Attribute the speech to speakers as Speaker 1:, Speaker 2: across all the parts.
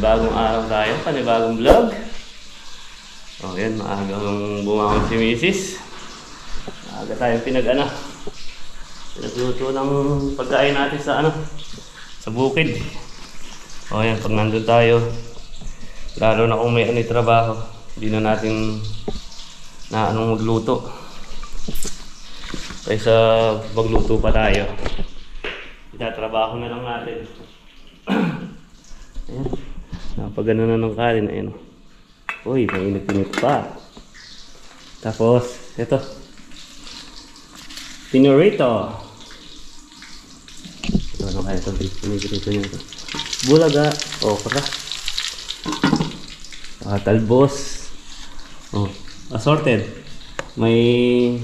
Speaker 1: panibagong araw tayo, panibagong vlog. O yan, maagang bumangon si Mrs. Maaga tayo pinagluto ng pagkain natin sa sa bukid. O yan, pag nandun tayo, lalo na kung may trabaho, hindi na natin magluto. Kaysa magluto pa tayo, itatrabaho na lang natin. Ayan, napagano na ng kanin. Ayan. Uy, mainit-init pa. Tapos, ito pinurito. Ito, ano kaya ito? Pinurito niya ito. Bulaga, okra, talbos. Assorted. May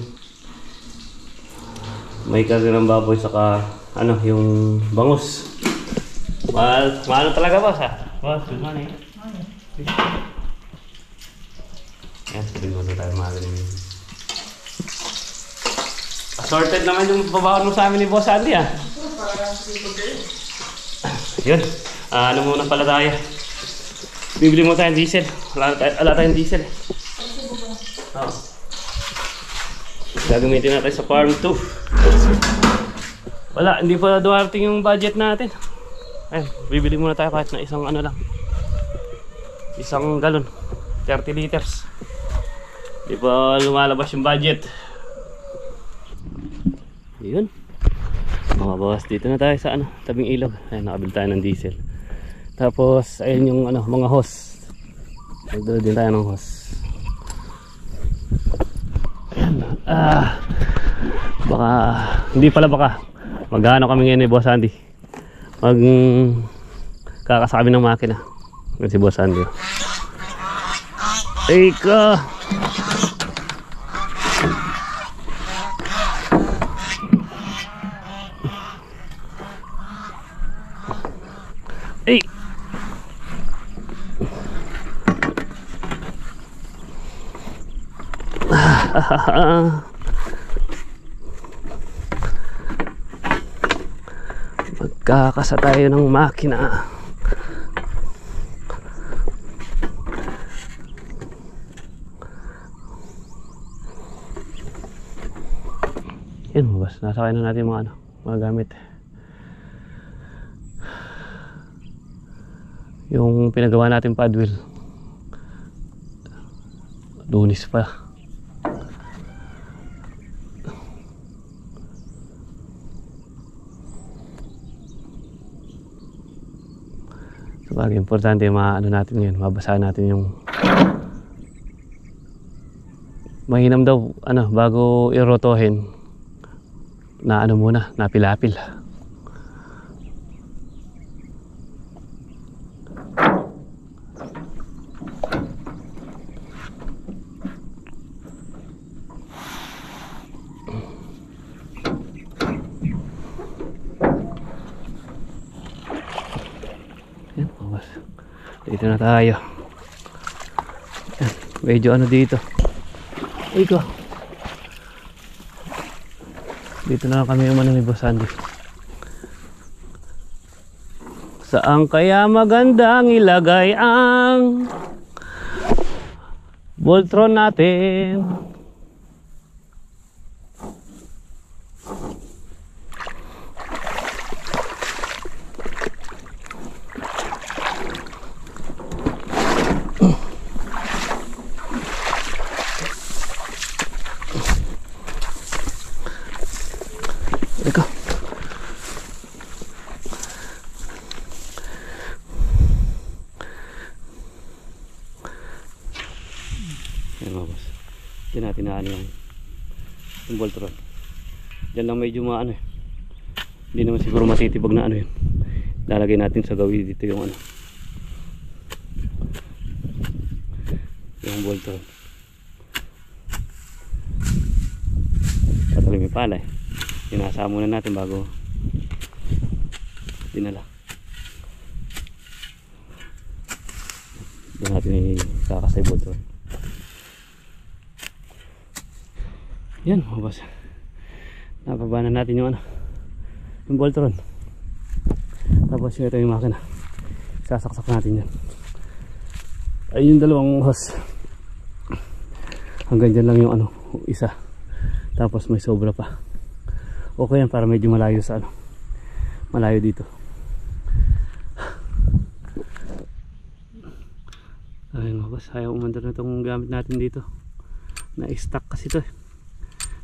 Speaker 1: karne ng baboy, saka yung bangus. Mahal talaga boss ha? Boss, good morning. Yan, sabihin mo na tayo mahal namin. Assorted naman yung babawon mo sa amin ni Boss Andy ha? Yun, muna pala tayo. Bibili mo tayong diesel. Wala tayong diesel. Oo. Gagamitin natin sa farm 2. Wala, hindi pa dumating yung budget natin. Ayun, bibili muna tayo kahit na isang isang galon, 30 liters. Hindi pa lumalabas yung budget. Yun, mga boss, dito na tayo sa tabing ilog. Ayun, nakabili tayo ng diesel. Tapos ayun yung mga hose. Nagdala din tayo ng hose. Ayan, baka magano kami ngayon ni Boss Andy. Kakasabi ng makina. Si Boss Andy. Ika! Hey! Magkakasa tayo ng makina. Yan boss, nasakay na natin mga gamit. Yung pinagawa natin padwheel, Lunis pa. Sabagay, importante natin yun, mabasahan natin yung mahinam daw bago irotohin na muna, napilapil. Dito na tayo. Medyo dito. Iko. Dito na lang kami umano ni Boss Andy. Saan kaya magandang ilagay ang Voltron natin? Ikaw. Ayan mga boss, diyan natin yung Voltron. Diyan lang medyo hindi naman siguro matitibag na yun. Lalagay natin sa gawin dito yung yung Voltron. Patuloy may pala Inasa muna natin bago dinala. Diyan natin ikakasay Voltron. Yan mga boss, napabana natin yung Voltron. Tapos ito yung makina, sasaksak natin yan. Ay yung dalawang hose. Hanggang dyan lang yung ano, isa. Tapos may sobra pa. Okay yan para medyo malayo sa ano. Malayo dito. Ayun mga boss, ayaw umandar na itong gamit natin dito. Na-stack kasi ito eh.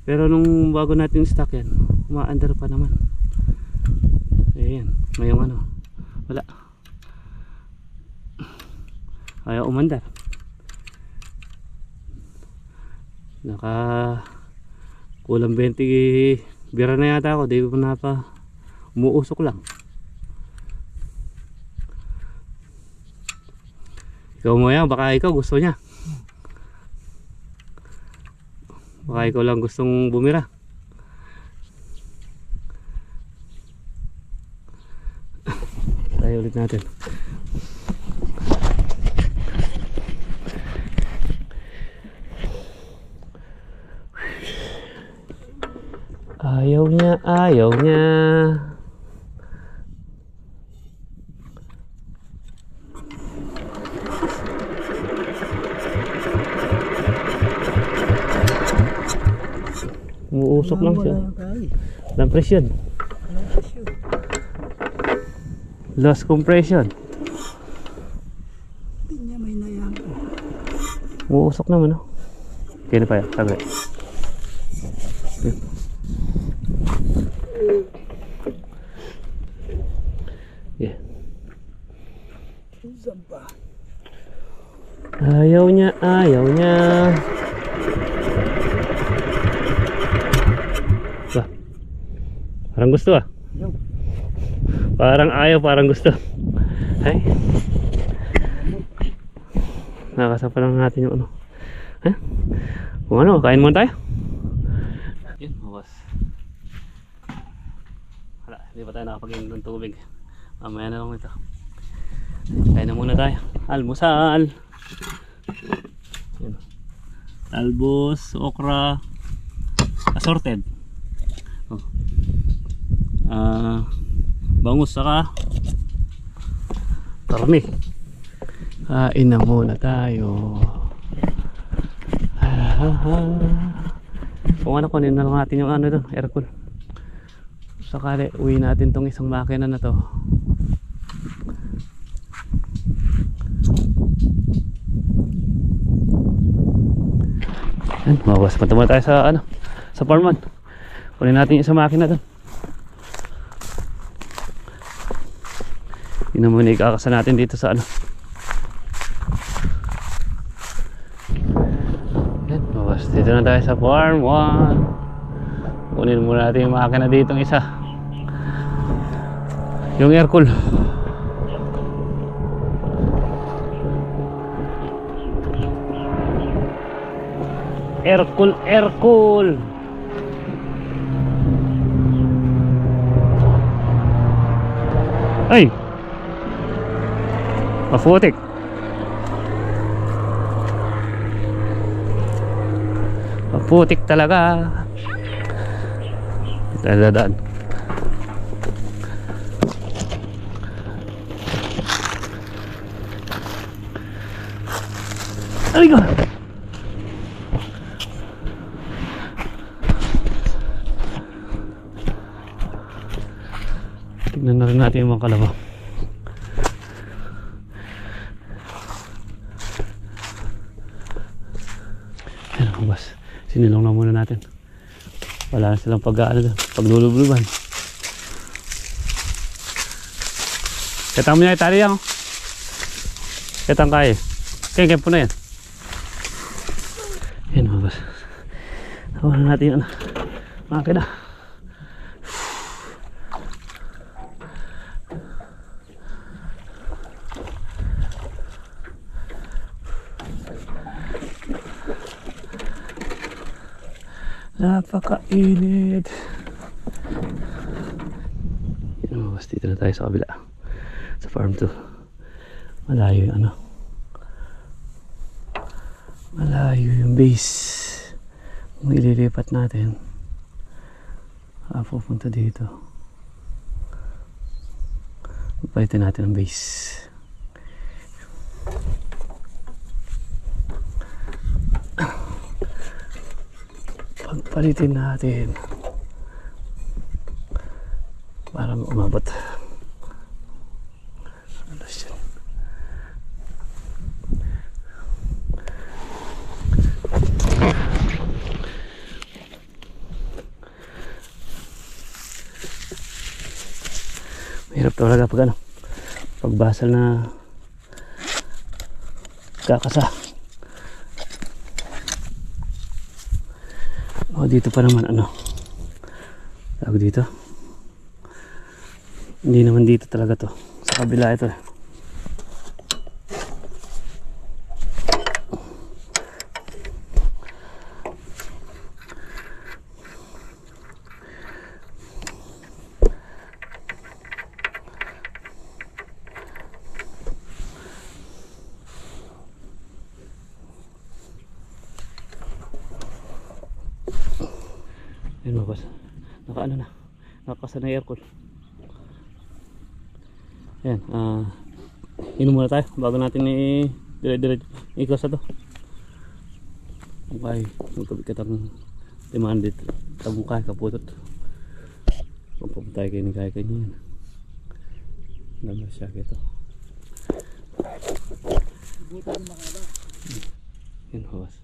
Speaker 1: Pero nung bago natin stock yan, umaandar pa naman. Ayan, ngayong ano, wala. Ayaw umandar. Naka kulang 20 bira na yata ako, di ba na pa umuusok lang. Ikaw mo yan, baka ikaw gusto niya. Baka ikaw lang gustong bumira. Tayo ulit natin. Ayaw niya, ayaw niya. Umuusok lang siya. Walang presyon. Lost compression.
Speaker 2: Hindi niya may nayang.
Speaker 1: Umuusok naman, no? Kaya pa yan, sabi. Yeah. Ayaw niya, ayaw niya. Bah, parang gusto ah. Parang ayaw, parang gusto. Ay. Nakasapa lang natin yung ano. Eh? Kung ano, kain muna tayo. Yun, mawas. Wala, hindi pa tayo nakapag-inom ng tubig. Mamaya na lang ito. Kain na muna tayo. Almusal. Yun. Talbos, okra, assorted. Oh. Bangus saka karne. Kain na muna tayo. Kung ano, kunin na lang natin yung ano doon, aircon. Sakali uwi natin tong isang makina na to. Yan, mawas pa naman tayo sa ano, sa farman. Kunin natin yung isang makina doon. Yun na muna ikakasa natin dito sa ano. Yan, mawas. Dito na tayo sa farm 1. Kunin muna natin yung makina dito ng isa. Yung air cool. Air cool, air cool. Ay! Maputik. Maputik talaga. Dadaan. Ay ko. Tignan na rin natin yung mga kalabaw. Ayan ang bas. Sinilong na muna natin. Wala na silang paglulubluban. Katang mo niya itali yan. Katang kaya. Kaya po na yan. Ayan mga bas. Hawa na natin yung makina. Napakainit. Yan mga bas, dito na tayo sa kabila. Sa farm 2. Malayo yung ano. Malayo yung base. Kung ililipat natin, pupunta dito. Palitin natin ang base. Palitin natin para umabot. Alas yan. Mahirap talaga pag ano, pagbasal na kakasa. O dito pa naman ano, tawag dito, hindi naman dito talaga to, sa kabila ito eh. Ayun mga boss, naka ano na, nakakasa na aircon. Ayan, inom muna tayo bago natin dire-dire iklas na to. Okay, magkabit ka tang demanded tabungkay kaputot. Pagpapag tayo kayo ni kaya kanyan. Naman siya kito. Yan mga boss,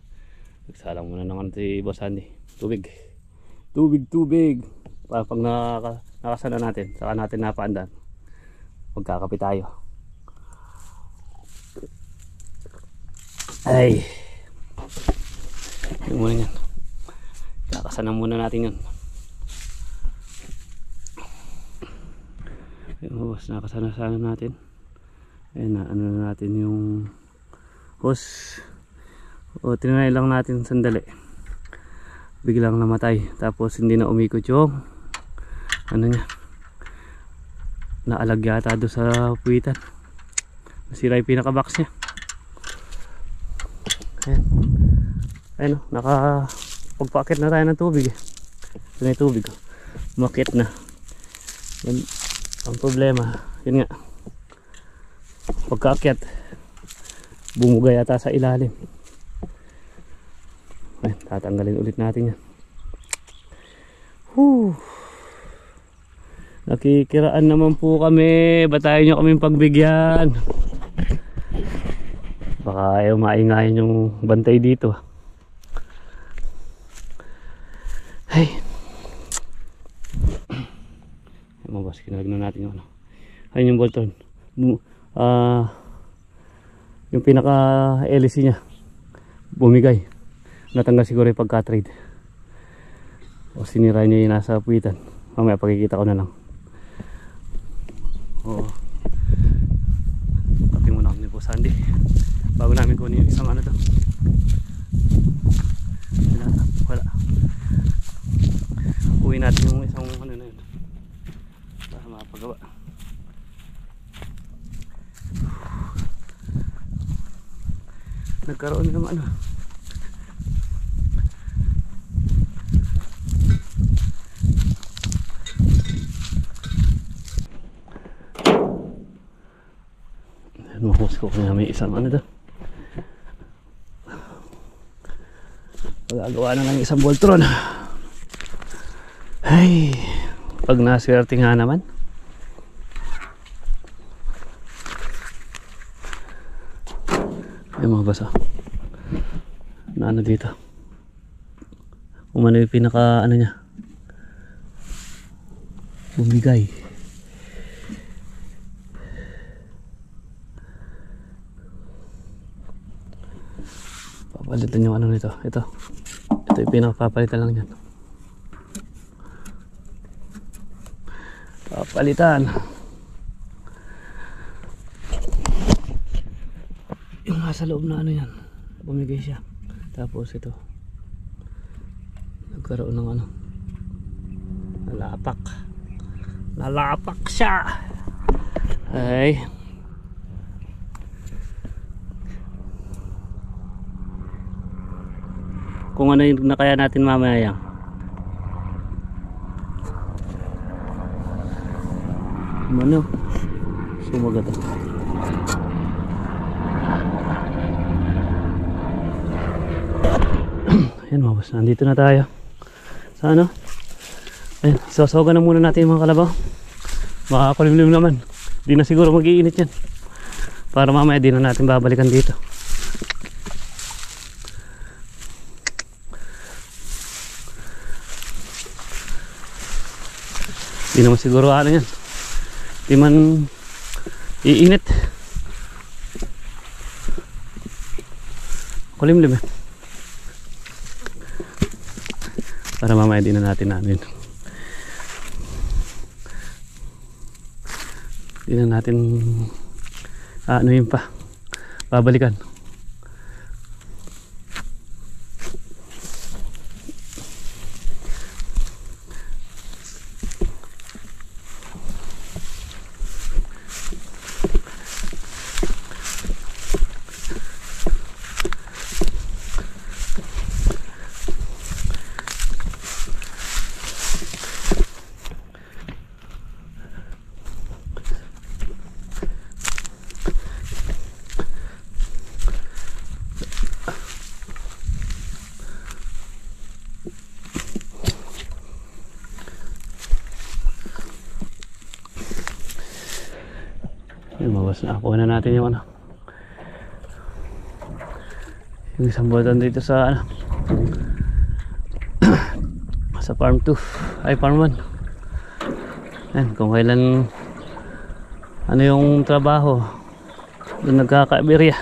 Speaker 1: nagsalang muna naman si Boss Andy. Tubig para pag nakasana natin, saka natin napaandan, magkakape tayo. Ay, yun muna yan, kakasana muna natin yan. Ayun boss, nakasana natin. Ayun na, ano na natin yung hose. O tinanay lang natin sandali, biglang namatay, tapos hindi na umikot yung ano niya, naalag yata doon sa puwitan, nasira yung pinaka-box niya. Ayan, ayun o, pagpakit na tayo ng tubig eh. Ito na yung tubig, umakit na yan. Ang problema, yun nga, pagkaakyat bumuga yata sa ilalim. Ay, tatanggalin ulit natin yan. Nakikiraan naman po kami, batayin nyo kaming pagbigyan. Baka ayaw maingayin yung bantay dito. Ay, mga boss, kinalag na natin yung ano. Ayun yung Bolton, yung pinaka LC nya bumigay, natanggal siguro yung pagka-trade o sinira niya yung nasa puwitan. Mamaya pagkikita ko na lang. Oo, pati muna kami po Sandy bago namin kunin yung isang ano to. Wala, uwi natin yung isang ano na yun para mapagawa. Nagkaroon ng ano, mahus ko kung may isang ano daw, magagawa na lang isang Voltron. Ay, pag naswerte nga naman. Ay mga basa na ano dito, umano yung pinaka ano nya bumigay. Papalitan yung ano nito, ito yung pinakapapalitan lang yan, papalitan yung nasa loob na ano yan, bumigay siya. Tapos ito nagkaroon ng ano, nalapak siya. Ay, kung ano yung nakaya natin mamaya yan. Ano sumagat ito. Ayan mga boss, nandito na tayo. sa ano. Ayan, isasawagan na muna natin yung mga kalabaw. Makakulimlim naman. Di na siguro mag-iinit yan. Para mamaya di na natin babalikan dito. Di naman siguro ano yan. Di man iinit. Kulimlim eh. Para mamaya di na natin namin. Di na natin ano yun pa babalikan. Mawas na ako na natin yung ano, yung isang button dito sa ano sa farm 2 ay farm 1. Ayan, kung kailan ano yung trabaho doon nagkakabirya.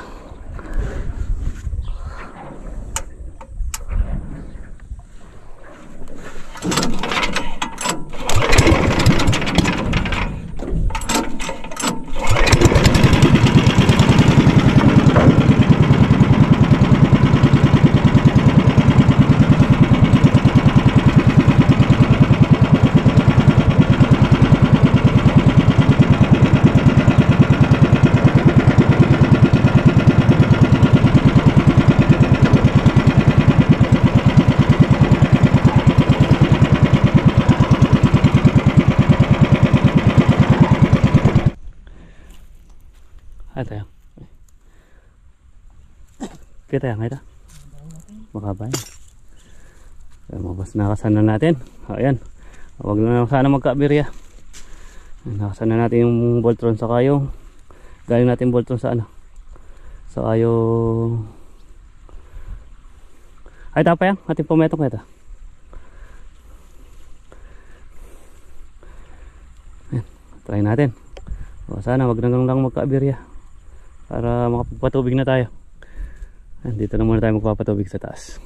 Speaker 1: Tayo. Kita yang ito. Makabay. Mabas nakasan na natin. Ayan. Huwag na sana magkabirya. Nakasan na natin yung Voltron sa kayo. Galing natin Voltron sa ano. Sa kayo. Ay tapa yan. Ating pumetong ito. Ayan. Try natin. Sana wag na lang magkabirya. Para makapagpatubig na tayo. Dito na muna tayo magpapatubig sa taas.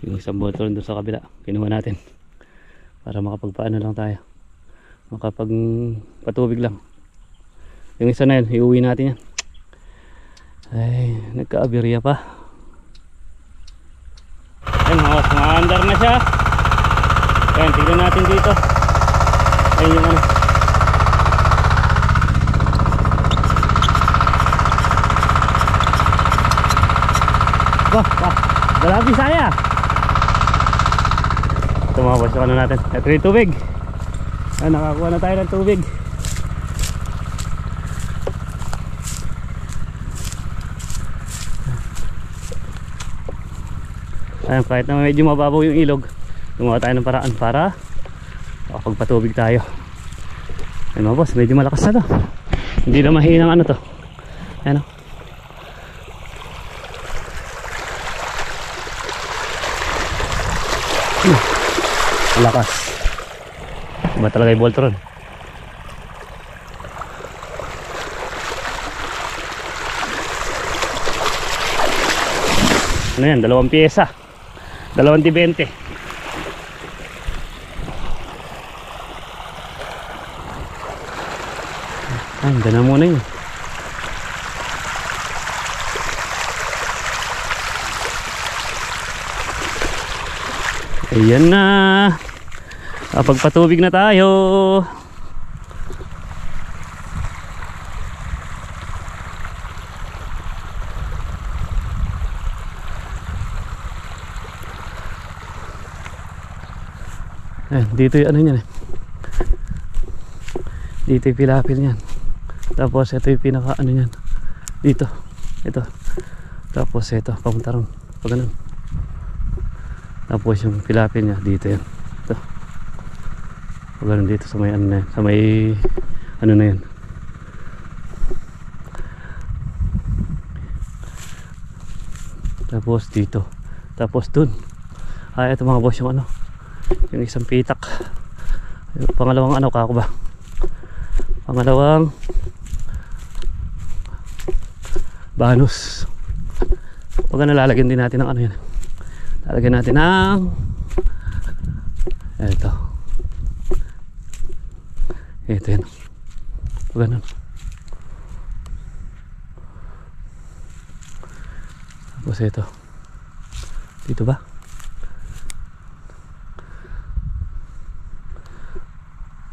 Speaker 1: Yung isang motor doon sa kabila kinuha natin para makapagpaano lang tayo, makapagpatubig lang. Yung isa na yun iuwi natin yan. Ay nagka-aberya pa. Ayun, maandar na siya. Ayan, tignan natin dito. Ayun yung ano. Galabi saya. Tumabas yung ano natin. Ito yung tubig. Ayan, nakakuha na tayo ng tubig. Ayan, kahit na medyo mababaw yung ilog, gumawa tayo ng paraan para makapagpatubig tayo. Ayan mga boss, medyo malakas na to. Hindi na mahinang ano to. Ayan o. Malakas. Iba talaga yung Voltron. Ano yan, 2 pyesa. 2.20. Ay, ganda muna yun. Ayan na. Kapagpatubig na tayo. Dito yung ano niyan eh. Dito yung pilapil niyan. Tapos ito yung pinaka ano niyan. Dito. Ito. Tapos ito. Papunta ron. Pag ganun. Tapos yung tilapia niya. Dito yan. Ito. Pag ganun dito sa may ano na yan. Sa may ano na yan. Tapos dito. Tapos dun. Ay, ito mga boss yung ano. Yung isang pitak. Pangalawang ano kako ba? Pangalawang banus. Pag ano, lalagyan din natin ng ano yan. Lalagyan natin ng ito. Ito yan. Pag ano. Tapos ito. Dito ba?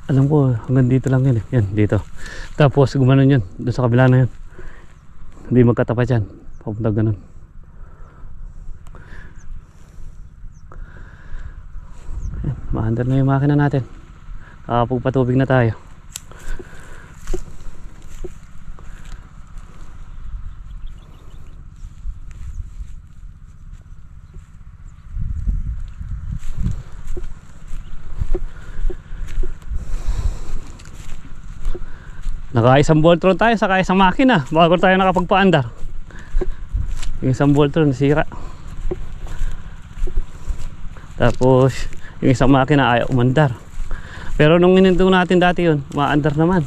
Speaker 1: Alam ko hanggang dito lang yan eh. Yan dito. Tapos gumanon yun. Doon sa kabila na yun. Hindi magkatapat yan. Papunta ganun. Yan. Maandar na yung makina natin. Kakapagpatubig na tayo. Naka-isang Voltron tayo saka isang makina bago tayo nakapagpaandar. Yung isang Voltron nasira. Tapos yung isang makina ayaw umandar. Pero nung ininto natin dati yun, umaandar naman.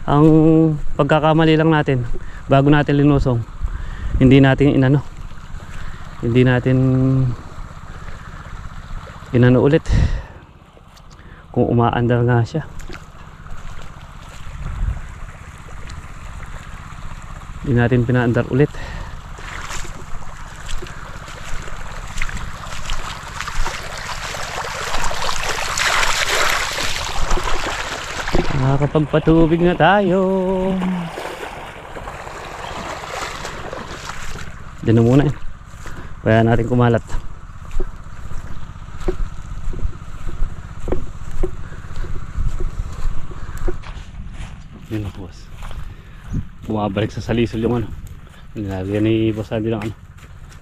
Speaker 1: Ang pagkakamali lang natin, bago natin linusong, hindi natin inano, hindi natin inano ulit kung umaandar nga siya. Hindi natin pinaandar ulit. Nakakapagpatubig na tayo. Diyan na muna eh. Kaya natin kumalat. Yun na boss. Bumabalik sa salisol yung ano. Nilagyan ni boss Andy lang ano.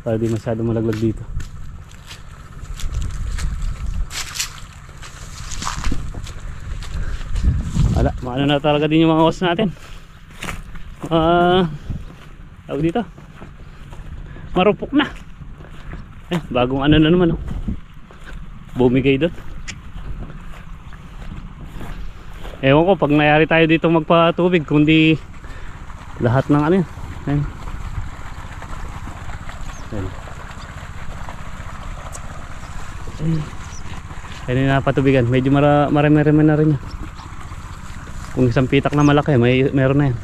Speaker 1: Para di masyado malaglag dito. Wala, maano na talaga din yung mga os natin. Tawag dito. Marupok na. Bagong ano na naman oh. Bumigay doon. Ewan ko pag nayari tayo dito magpatubig kundi lahat ng ano yan. Ayan. Ayan yung napatubigan. Medyo marami-rami na rin yan. Kung isang pitak na malaki meron na yan.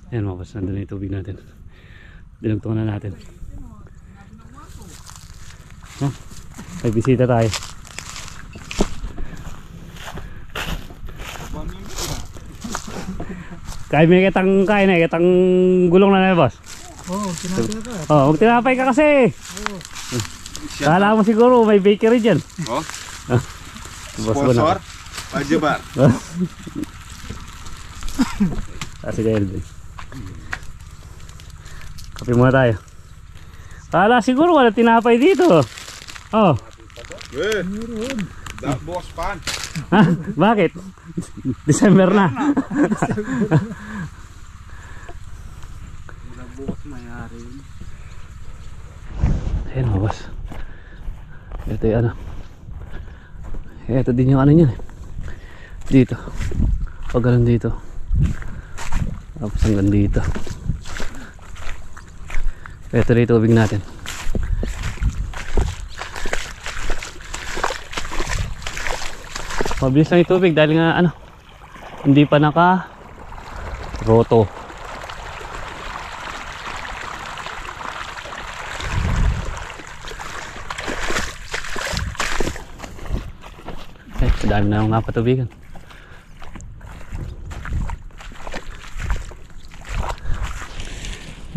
Speaker 1: Ayan mga boss, nandun na yung tubig natin. Dinugtungan na natin. May bisita tayo. Kaya may kitang kain eh, kitang gulong na boss.
Speaker 2: Oo, tinapay ka.
Speaker 1: Oo, magtinapay ka kasi. Kala mo siguro may bakery dyan.
Speaker 3: Oh?
Speaker 1: Sponsor?
Speaker 3: Pajabar.
Speaker 1: Kasi dahil din. Kape muna tayo. Kala siguro wala tinapay dito. Oh.
Speaker 3: Bukas pan.
Speaker 1: Ha? Bakit? December na.
Speaker 2: Bukas mayari.
Speaker 1: Ayan mga boss. Ito yung ano. Ito din yung ano niya. Dito. Pag ganun dito. Tapos hanggang dito. Ito na yung tubig natin. Mabilis lang yung tubig dahil nga ano, hindi pa naka roto. Dami na akong napatubigan.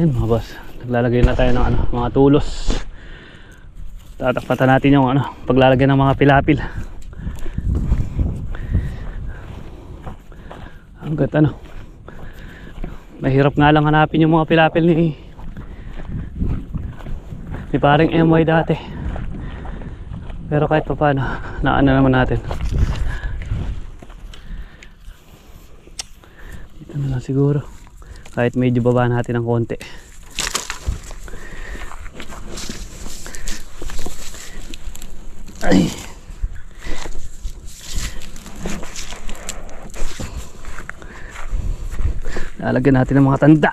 Speaker 1: Yan mga boss, Naglalagay na tayo ng mga tulos. Tatakpatan natin yung paglalagay ng mga pilapil. Hanggat mahirap nga lang hanapin yung mga pilapil ni paring MY dati. Pero kahit pa paano, naano naman natin. Dito na lang siguro. Kahit medyo baba natin ng konti. Ay. Lalagyan natin ng mga tanda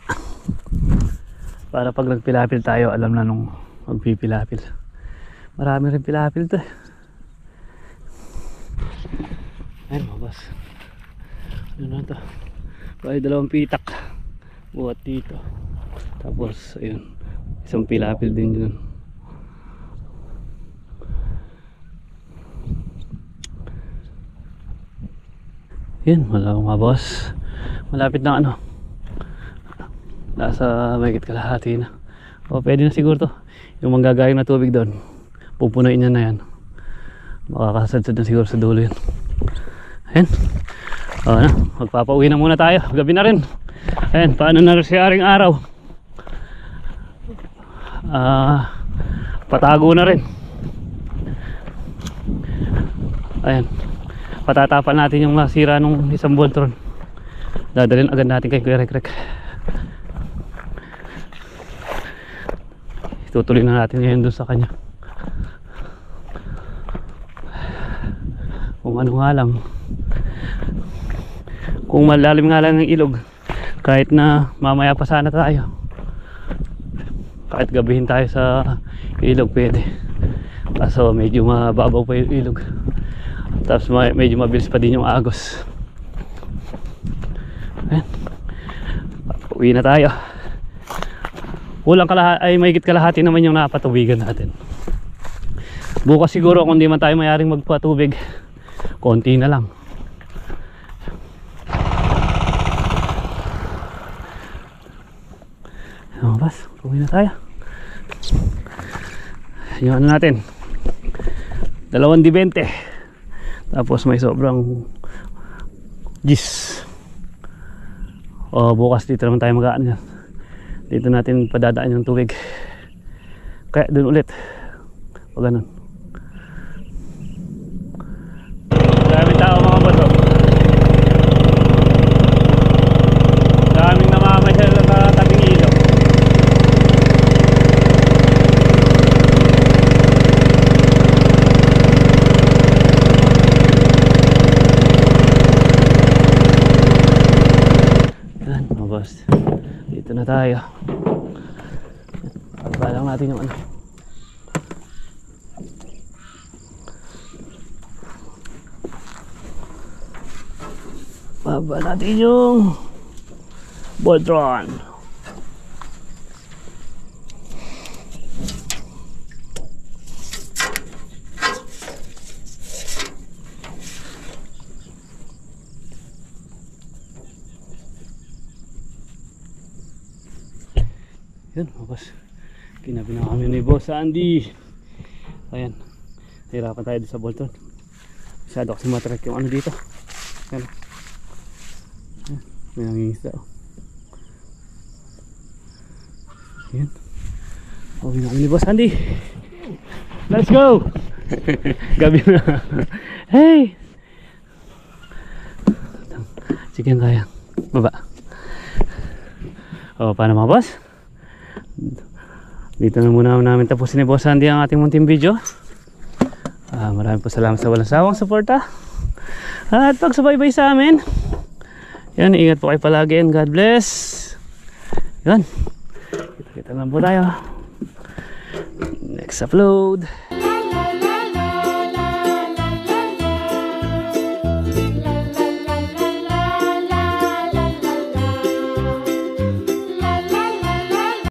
Speaker 1: para pag nagpilapil tayo, alam na nung magpipilapil. Marami rin pilapil to. Ayun mga boss, ano na to, bali 2 pitak buhat dito, tapos ayun, isang pilapil din dun. Yan, mga boss, malapit na nasa mahigit kalahati na. O pwede na siguro to. Yung manggagayong na tubig doon, pupunuin niya na yan. Makakasadsad na siguro sa dulo yun. Ayan, magpapauwi na muna tayo, gabi na rin. Ayan, paano na rin si aring araw, patago na rin. Ayan, patatapan natin yung nasira nung isang Voltron. Dadalhin agad natin kay Kuya Rekrek. Itutuloy na natin ngayon doon sa kanya. Kung ano nga lang, kung malalim nga lang ng ilog, kahit na mamaya pa sana tayo, kahit gabihin tayo sa ilog pwede. Kaso medyo mababaw pa yung ilog, tapos medyo mabilis pa din yung agos. Ayan, uwi na tayo. Kulang ay mahigit kalahati naman yung napatubigan natin. Bukas siguro kung di man tayo mayaring magpatubig, konti na lang. Bas, uwi na tayo. Yung natin, 2.20, tapos may sobrang gis. Bukas dito naman tayo mag-aan. Dito natin padadaan yung tubig, kaya dun ulit pag ganun. Daming tao mga bato, daming namamasyal sa tabing ilog. Yan mga boss, dito na tayo. Baba lang natin yung baba natin yung Voltron. Yun mga boss, kinabi na kami ni Boss Andy. Ayan, hirapan tayo sa Voltron. Masyado kasi matrack yung dito. Ayan, may nangingisda. Ayan, okay na kami ni Boss Andy. Let's go. Gabi na. Hey, sige kaya baba. Paano mga boss? Dito na muna namin tapusin ni Boss Andy ang ating munting video. Maraming po salamat sa walang sawang suporta at pagsubaybay sa amin. Yan, ingat po kayo palagi and God bless. Yan, kita lang po tayo next upload.